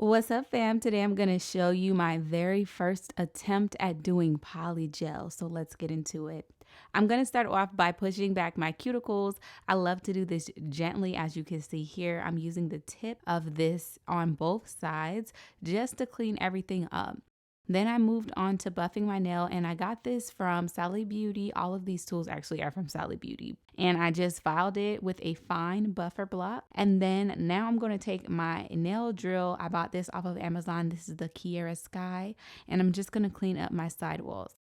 What's up, fam? Today I'm going to show you my very first attempt at doing polygel. So let's get into it. I'm going to start off by pushing back my cuticles. I love to do this gently. As you can see here, I'm using the tip of this on both sides just to clean everything up. Then I moved on to buffing my nail, and I got this from Sally Beauty. All of these tools actually are from Sally Beauty. And I just filed it with a fine buffer block. And then now I'm going to take my nail drill. I bought this off of Amazon. This is the Kiara Sky. And I'm just going to clean up my sidewalls.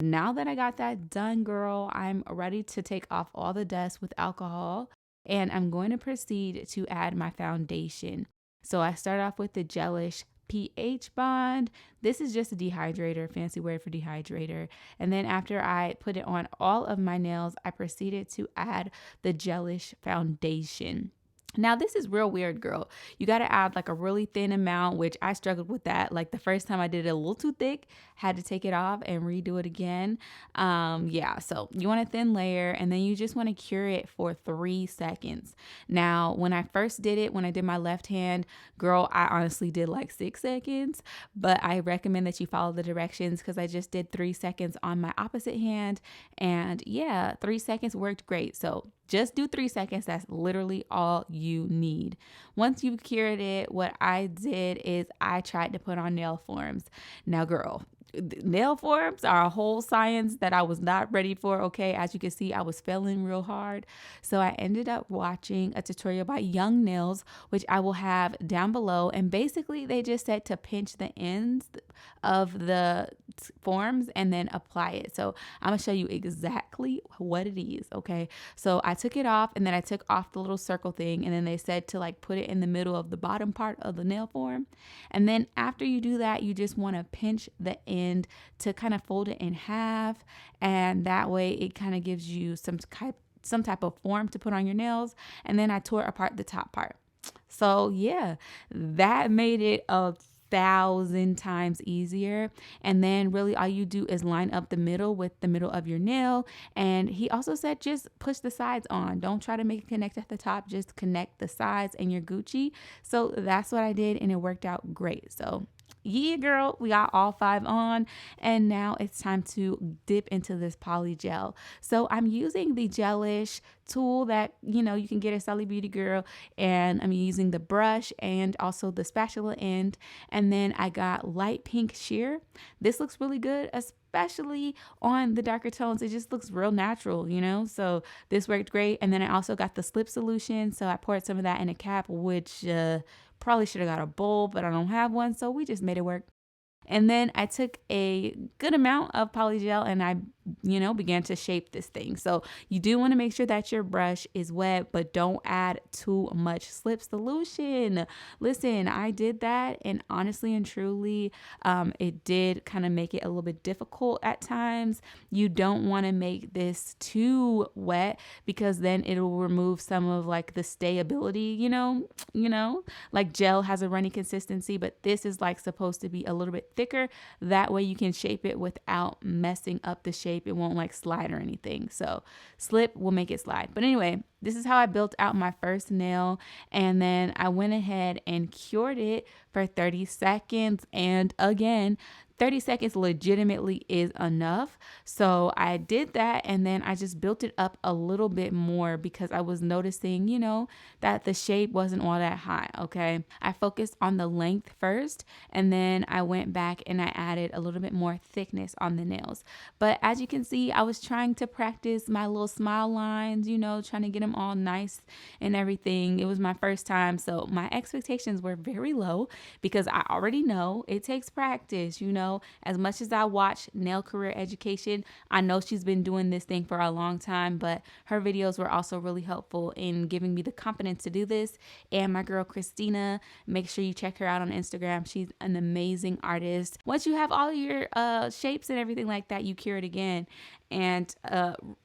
Now that I got that done, girl, I'm ready to take off all the dust with alcohol. And I'm going to proceed to add my foundation. So I start off with the gelish pH bond. This is just a dehydrator, fancy word for dehydrator. And then after I put it on all of my nails, I proceeded to add the gelish foundation. Now, this is real weird, girl. You got to add like a really thin amount, which I struggled with that. Like the first time I did it a little too thick, had to take it off and redo it again. Yeah, so you want a thin layer, and then you just want to cure it for 3 seconds. Now, when I first did it, when I did my left hand, girl, I honestly did like 6 seconds, but I recommend that you follow the directions because I just did 3 seconds on my opposite hand. And yeah, 3 seconds worked great. So just do 3 seconds. That's literally all you need. Once you've cured it, what I did is I tried to put on nail forms. Now, girl, nail forms are a whole science that I was not ready for. Okay, as you can see, I was failing real hard. So I ended up watching a tutorial by Young Nails, which I will have down below. And basically, they just said to pinch the ends of the forms and then apply it. So I'm gonna show you exactly what it is. Okay, so I took it off, and then I took off the little circle thing, and then they said to like put it in the middle of the bottom part of the nail form. And then after you do that, you just want to pinch the end to kind of fold it in half, and that way it kind of gives you some type of form to put on your nails. And then I tore apart the top part. So yeah, that made it a 1,000 times easier. And then really all you do is line up the middle with the middle of your nail. And he also said just push the sides on. Don't try to make it connect at the top, just connect the sides and you're Gucci. So that's what I did, and it worked out great. So yeah, girl, we got all 5 on, and now it's time to dip into this polygel. So I'm using the gelish tool that you can get at Sally Beauty, girl, and I'm using the brush and also the spatula end. And then I got light pink sheer. This looks really good, especially on the darker tones. It just looks real natural, so this worked great. And then I also got the slip solution, so I poured some of that in a cap, which probably should have got a bowl, but I don't have one, so we just made it work. And then I took a good amount of polygel and I, began to shape this thing. So you do want to make sure that your brush is wet, but don't add too much slip solution. Listen, I did that, and honestly and truly, it did kind of make it a little bit difficult at times. You don't want to make this too wet because then it'll remove some of like the stayability, like gel has a runny consistency, but this is like supposed to be a little bit thicker. That way you can shape it without messing up the shape. It won't like slide or anything. So slip will make it slide. But anyway, this is how I built out my first nail. And then I went ahead and cured it for 30 seconds. And again, 30 seconds legitimately is enough. So I did that, and then I just built it up a little bit more because I was noticing, that the shape wasn't all that high. Okay. I focused on the length first, and then I went back and I added a little bit more thickness on the nails. But as you can see, I was trying to practice my little smile lines, trying to get them all nice and everything. It was my first time, so my expectations were very low because I already know it takes practice, as much as I watch Nail Career Education, I know she's been doing this thing for a long time, but her videos were also really helpful in giving me the confidence to do this. And my girl Christina, make sure you check her out on Instagram. She's an amazing artist. Once you have all your shapes and everything like that, you cure it again. And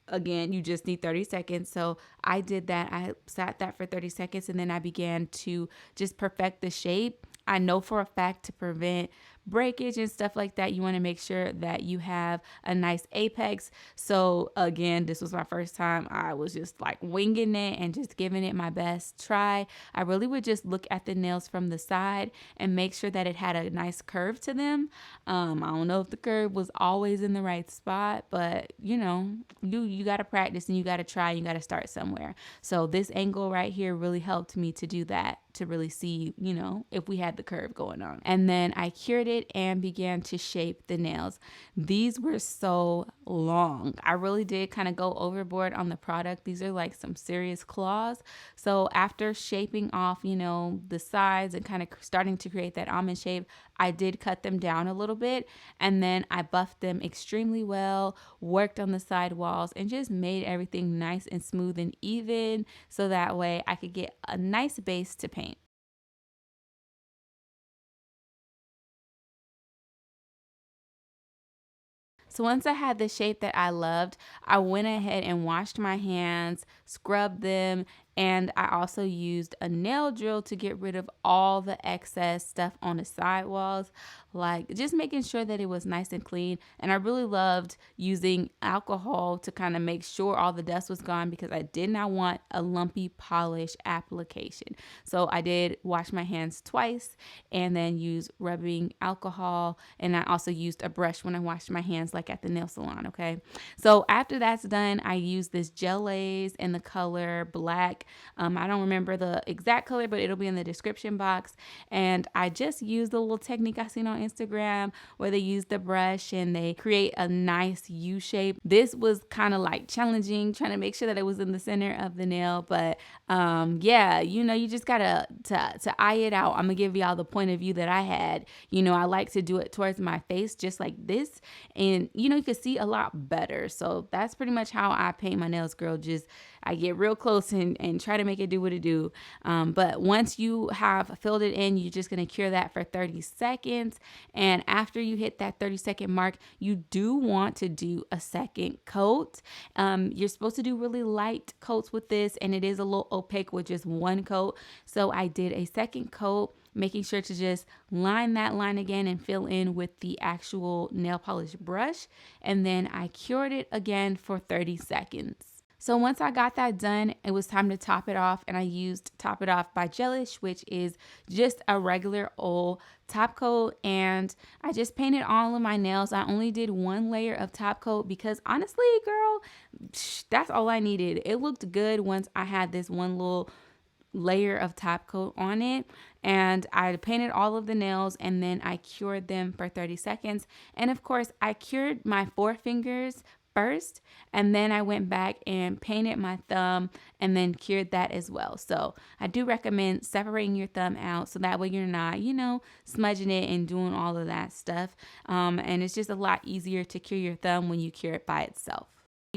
again, you just need 30 seconds. So I did that. I sat that for 30 seconds, and then I began to just perfect the shape. I know for a fact to prevent breakage and stuff like that, you want to make sure that you have a nice apex. So again, this was my first time. I was just like winging it and just giving it my best try. I really would just look at the nails from the side and make sure that it had a nice curve to them. I don't know if the curve was always in the right spot, but you know, you got to practice and you got to try, you got to start somewhere. So this angle right here really helped me to do that, to really see, you know, if we had the curve going on. And then I cured it and began to shape the nails. These were so long. I really did kind of go overboard on the product. These are like some serious claws. So after shaping off, you know, the sides and kind of starting to create that almond shape, I did cut them down a little bit, and then I buffed them extremely well, worked on the side walls, and just made everything nice and smooth and even so that way I could get a nice base to paint. So once I had the shape that I loved, I went ahead and washed my hands, scrubbed them, and I also used a nail drill to get rid of all the excess stuff on the sidewalls, like just making sure that it was nice and clean. And I really loved using alcohol to kind of make sure all the dust was gone because I did not want a lumpy polish application. So I did wash my hands twice and then use rubbing alcohol. And I also used a brush when I washed my hands, like at the nail salon. Okay. So after that's done, I used this gel lace in the color black. I don't remember the exact color, but it'll be in the description box. And I just used the little technique I seen on Instagram where they use the brush and they create a nice U shape. This was kind of like challenging, trying to make sure that it was in the center of the nail. But yeah, you know, you just gotta to eye it out. I'm gonna give y'all the point of view that I had. You know, I like to do it towards my face just like this, and you know, you can see a lot better. So that's pretty much how I paint my nails, girl. Just I get real close and try to make it do what it do. But once you have filled it in, you're just gonna cure that for 30 seconds. And after you hit that 30-second mark, you do want to do a second coat. You're supposed to do really light coats with this, and it is a little opaque with just one coat. So I did a second coat, making sure to just line that line again and fill in with the actual nail polish brush. And then I cured it again for 30 seconds. So once I got that done, it was time to top it off, and I used Top It Off by Gelish, which is just a regular old top coat, and I just painted all of my nails. I only did one layer of top coat because honestly, girl, that's all I needed. It looked good once I had this one little layer of top coat on it, and I painted all of the nails and then I cured them for 30 seconds. And of course, I cured my forefingers first, and then I went back and painted my thumb and then cured that as well. So I do recommend separating your thumb out so that way you're not, you know, smudging it and doing all of that stuff. And it's just a lot easier to cure your thumb when you cure it by itself.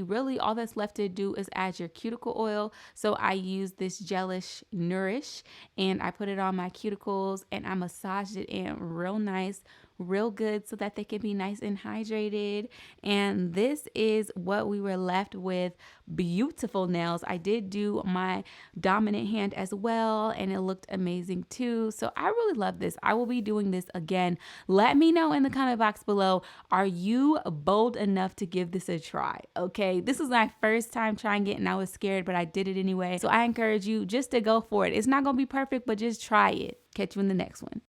Really, all that's left to do is add your cuticle oil. So I use this Gelish Nourish, and I put it on my cuticles and I massaged it in real nice, real good so that they can be nice and hydrated. And this is what we were left with. Beautiful nails. I did do my dominant hand as well, and it looked amazing too. So I really love this. I will be doing this again. Let me know in the comment box below, are you bold enough to give this a try? Okay, this is my first time trying it and I was scared, but I did it anyway. So I encourage you just to go for it. It's not gonna be perfect, but just try it. Catch you in the next one.